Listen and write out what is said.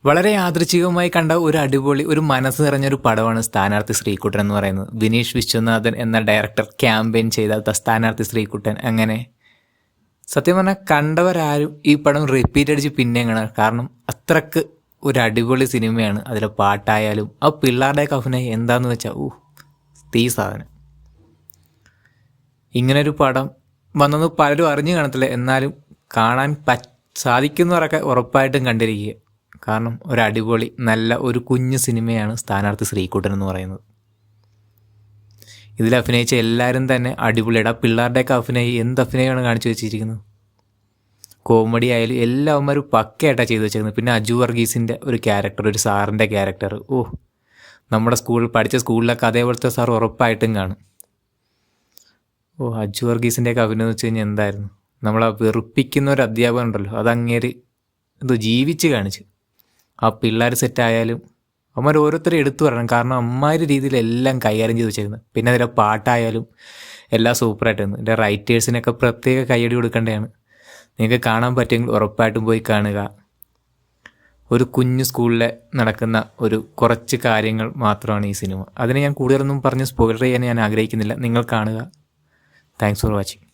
വളരെ യാദൃച്ഛികമായി കണ്ട ഒരു അടിപൊളി ഒരു മനസ്സ് നിറഞ്ഞൊരു പടമാണ് സ്ഥാനാർത്ഥി ശ്രീകുട്ടൻ എന്ന് പറയുന്നത്. വിനീഷ് വിശ്വനാഥൻ എന്ന ഡയറക്ടർ ക്യാമ്പയിൻ ചെയ്ത സ്ഥാനാർത്ഥി ശ്രീകുട്ടൻ. അങ്ങനെ സത്യം പറഞ്ഞാൽ കണ്ടവരാരും ഈ പടം റിപ്പീറ്റ് അടിച്ച് പിന്നെയും കാണാം. കാരണം അത്രക്ക് ഒരു അടിപൊളി സിനിമയാണ്. അതിലെ പാട്ടായാലും ആ പിള്ളേരുടെയൊക്കെ അഭിനയം എന്താണെന്ന് വെച്ചാൽ തീ സാധനം. ഇങ്ങനൊരു പടം വന്നത് പലരും അറിഞ്ഞു കാണത്തില്ല, എന്നാലും കാണാൻ സാധിക്കുന്നവരൊക്കെ ഉറപ്പായിട്ടും കണ്ടിരിക്കുക. കാരണം ഒരു അടിപൊളി നല്ല ഒരു കുഞ്ഞു സിനിമയാണ് സ്ഥാനാർത്ഥി ശ്രീകുട്ടൻ എന്ന് പറയുന്നത്. ഇതിൽ അഭിനയിച്ച എല്ലാവരും തന്നെ അടിപൊളിയുടെ ആ പിള്ളേരുടെയൊക്കെ അഭിനയം എന്ത് അഭിനയമാണ് കാണിച്ചു വെച്ചിരിക്കുന്നത്. കോമഡി ആയാലും എല്ലാവന്മാരും പക്കയായിട്ടാണ് ചെയ്തു വെച്ചിരിക്കുന്നത്. പിന്നെ അജു വർഗീസിൻ്റെ ഒരു ക്യാരക്ടർ, ഒരു സാറിൻ്റെ ക്യാരക്ടർ, നമ്മുടെ പഠിച്ച സ്കൂളിലൊക്കെ അതേപോലത്തെ സാർ ഉറപ്പായിട്ടും കാണും. അജു വർഗീസിൻ്റെയൊക്കെ അഭിനയം വെച്ച് കഴിഞ്ഞാൽ എന്തായിരുന്നു. നമ്മളെ വെറുപ്പിക്കുന്ന ഒരു അധ്യാപകൻ ഉണ്ടല്ലോ, അതങ്ങേര് ജീവിച്ച് കാണിച്ച്. ആ പിള്ളേർ സെറ്റായാലും അവന്മാർ ഓരോരുത്തരും എടുത്തു പറയണം. കാരണം അമ്മാതിരി രീതിയിലെല്ലാം കൈകാര്യം ചെയ്ത് വെച്ചിരുന്നത്. പിന്നെ അതിൻ്റെ പാട്ടായാലും എല്ലാം സൂപ്പറായിട്ടായിരുന്നു. എൻ്റെ റൈറ്റേഴ്സിനൊക്കെ പ്രത്യേക കൈയടി കൊടുക്കേണ്ടതാണ്. നിങ്ങൾക്ക് കാണാൻ പറ്റുമെങ്കിൽ ഉറപ്പായിട്ടും പോയി കാണുക. ഒരു കുഞ്ഞു സ്കൂളിൽ നടക്കുന്ന ഒരു കുറച്ച് കാര്യങ്ങൾ മാത്രമാണ് ഈ സിനിമ. അതിനെ ഞാൻ കൂടുതലൊന്നും പറഞ്ഞ് സ്പോയിലർ ചെയ്യാൻ ഞാൻ ആഗ്രഹിക്കുന്നില്ല. നിങ്ങൾ കാണുക. Thanks for watching.